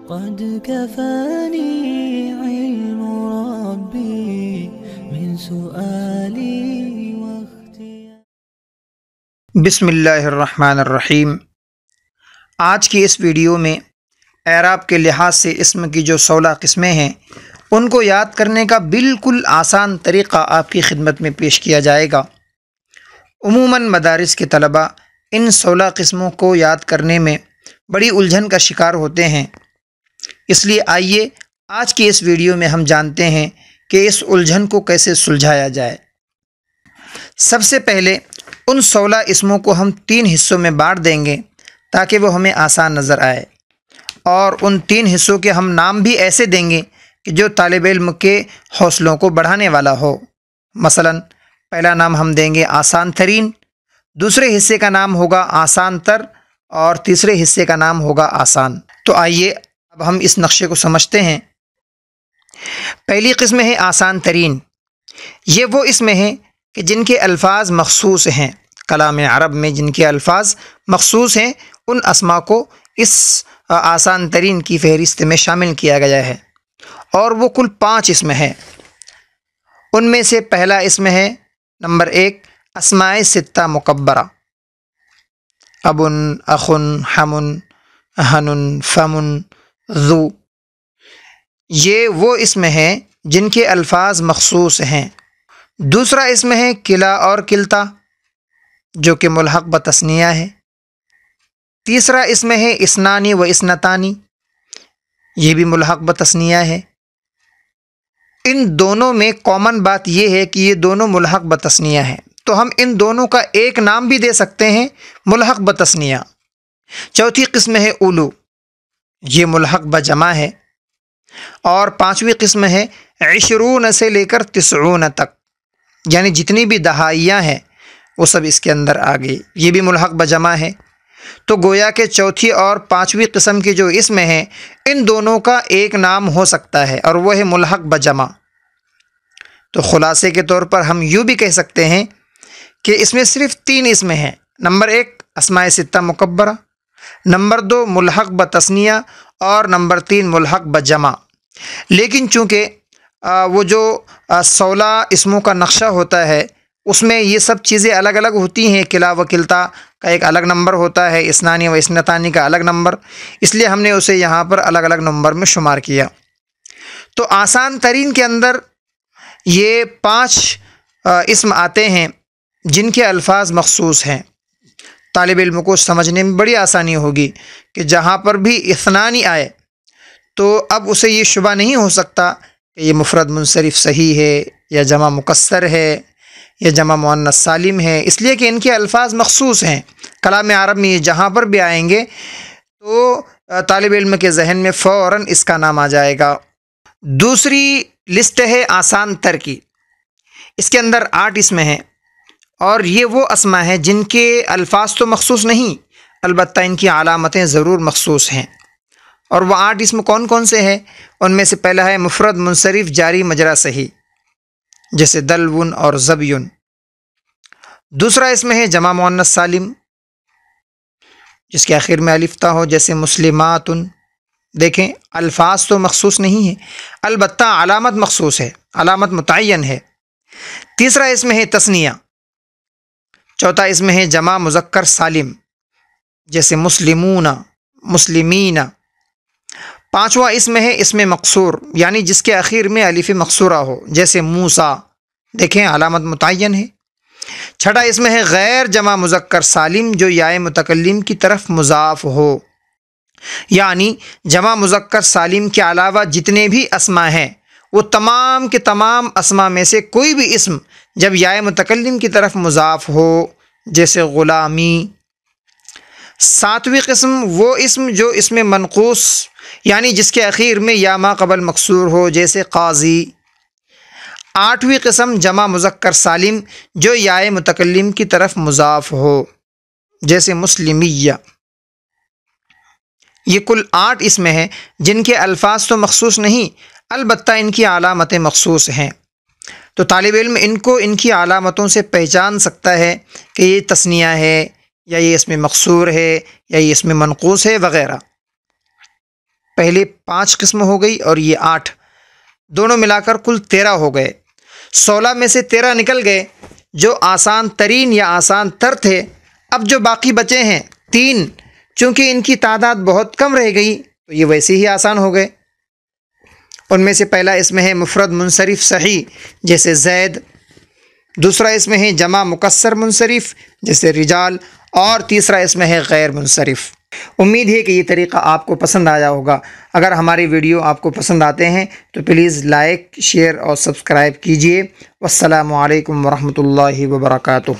قد كفاني علم ربي من سؤالي واختياري. بسم اللہ الرحمن الرحیم۔ آج کی اس ویڈیو میں اعراب کے لحاظ سے اسم کی جو 16 قسمیں ہیں ان کو یاد کرنے کا بالکل آسان طریقہ آپ کی خدمت میں پیش کیا جائے گا۔ عموماً مدارس کے طلباء ان 16 قسموں کو یاد کرنے میں بڑی الجھن کا شکار ہوتے ہیں، اس لیے آئیے آج کی اس ویڈیو میں ہم جانتے ہیں کہ اس الجھن کو کیسے سلجھایا جائے۔ سب سے پہلے ان 16 اسموں کو ہم 3 حصوں میں بانٹ دیں گے تاکہ وہ ہمیں آسان نظر آئے، اور ان 3 حصوں کے ہم نام بھی ایسے دیں گے کہ جو طالب علم کے حوصلوں کو بڑھانے والا ہو۔ مثلا پہلا نام ہم دیں گے آسان ترین، دوسرے حصے کا نام ہوگا آسان تر، اور تیسرے حصے کا نام ہوگا آسان۔ تو آئیے اب ہم اس نقشے کو سمجھتے ہیں۔ پہلی قسم ہے آسان ترین۔ یہ وہ اسم ہیں کہ جن کے الفاظ مخصوص ہیں، کلام عرب میں جن کے الفاظ مخصوص ہیں ان اسماء کو اس آسان ترین کی فہرست میں شامل کیا گیا ہے، اور وہ کل 5 اسم ہیں۔ ان میں سے پہلا اسم ہے نمبر 1 اسماء 6 مکبرہ، ابن، اخن، حمن، اہن، فمن، ذو۔ یہ وہ اسم ہیں جن کے الفاظ مخصوص ہیں۔ دوسرا اسم ہے کلا اور کلتا، جو کہ ملحق بتثنیہ ہے۔ تیسرا اسم ہے اسنانی و اسنتانی، یہ بھی ملحق بتثنیہ ہے۔ ان دونوں میں کامن بات یہ ہے کہ یہ دونوں ملحق بتثنیہ ہیں، تو ہم ان دونوں کا ایک نام بھی دے سکتے ہیں ملحق بتثنیہ۔ چوتھی قسم ہے اولو، یہ ملحق بجمع ہے۔ اور 5ویں قسم ہے 20 سے لے کر 90 تک، یعنی جتنی بھی دہائیاں ہیں وہ سب اس کے اندر آ گئی، یہ بھی ملحق بجمع ہے۔ تو گویا کہ چوتھی اور 5ویں قسم کے جو اسم ہیں ان دونوں کا ایک نام ہو سکتا ہے، اور وہ ہے ملحق بجمع۔ تو خلاصے کے طور پر ہم یوں بھی کہہ سکتے ہیں کہ اس میں صرف 3 اسم ہیں، نمبر 1 اسماء 6 مکبرہ، نمبر 2 ملحق بتثنیہ، اور نمبر 3 ملحق بجمع۔ لیکن چونکہ وہ جو 16 اسموں کا نقشہ ہوتا ہے اس میں یہ سب چیزیں الگ الگ ہوتی ہیں، کلا و کلتا کا ایک الگ نمبر ہوتا ہے، اسنانی و اسنتانی کا الگ نمبر، اس لیے ہم نے اسے یہاں پر الگ الگ نمبر میں شمار کیا۔ تو آسان ترین کے اندر یہ 5 اسم آتے ہیں جن کے الفاظ مخصوص ہیں۔ طالب علم کو سمجھنے میں بڑی آسانی ہوگی کہ جہاں پر بھی اثنانی آئے تو اب اسے یہ شبہ نہیں ہو سکتا کہ یہ مفرد منصرف صحیح ہے یا جمع مکسر ہے یا جمع مؤنث سالم ہے، اس لیے کہ ان کے الفاظ مخصوص ہیں۔ کلام عرب میں یہ جہاں پر بھی آئیں گے تو طالب علم کے ذہن میں فوراً اس کا نام آ جائے گا۔ دوسری لسٹ ہے آسان تر کی، اس کے اندر 8 اسم ہیں، اور یہ وہ اسماء ہیں جن کے الفاظ تو مخصوص نہیں، البتہ ان کی علامتیں ضرور مخصوص ہیں۔ اور وہ 8 اسم کون کون سے ہیں؟ ان میں سے پہلا ہے مفرد منصرف جاری مجرا صحیح، جیسے دلون اور زبیون۔ دوسرا اسم ہے جمع مؤنث سالم، جس کے آخر میں الف تا ہو، جیسے مسلمات۔ دیکھیں الفاظ تو مخصوص نہیں ہیں، البتہ علامت مخصوص ہے، علامت متعین ہے۔ تیسرا اسم ہے تثنیہ۔ چوتھا اسم ہے جمع مذکر سالم، جیسے مسلمون، مسلمین۔ 5واں اسم ہے اسم مقصور، یعنی جس کے آخر میں الف مقصورہ ہو، جیسے موسیٰ۔ دیکھیں علامت متعین ہے۔ 6واں اسم ہے غیر جمع مذکر سالم، جو یائے متکلم کی طرف مضاف ہو، یعنی جمع مذکر سالم کے علاوہ جتنے بھی اسماء ہیں وہ تمام کے تمام اسماء میں سے کوئی بھی اسم جب یائے متکلم کی طرف مضاف ہو، جیسے غلامی۔ 7ویں قسم وہ اسم جو اسم منقوص، یعنی جس کے اخیر میں یا ما قبل مکسور ہو، جیسے قاضی۔ 8ویں قسم جمع مذکر سالم جو یائے متکلم کی طرف مضاف ہو، جیسے مسلمیہ۔ یہ کل 8 اسم ہیں جن کے الفاظ تو مخصوص نہیں، البتہ ان کی علامتیں مخصوص ہیں۔ تو طالب علم ان کو ان کی علامتوں سے پہچان سکتا ہے کہ یہ تثنیہ ہے یا یہ اسم مقصور ہے یا یہ اسم منقوص ہے وغیرہ۔ پہلے 5 قسم ہو گئی اور یہ 8، دونوں ملا کر کل 13 ہو گئے۔ 16 میں سے 13 نکل گئے جو آسان ترین یا آسان تر تھے۔ اب جو باقی بچے ہیں 3، چونکہ ان کی تعداد بہت کم رہ گئی تو یہ ویسے ہی آسان ہو گئے۔ ان میں سے پہلا اسم ہے مفرد منصرف صحیح جیسے زید، دوسرا اسم ہے جمع مکسر منصرف جیسے رجال، اور تیسرا اسم ہے غیر منصرف۔ امید ہے کہ یہ طریقہ آپ کو پسند آیا ہوگا۔ اگر ہماری ویڈیو آپ کو پسند آتے ہیں تو پلیز لائک، شیئر اور سبسکرائب کیجیے۔ والسلام علیکم ورحمۃ اللہ وبرکاتہ۔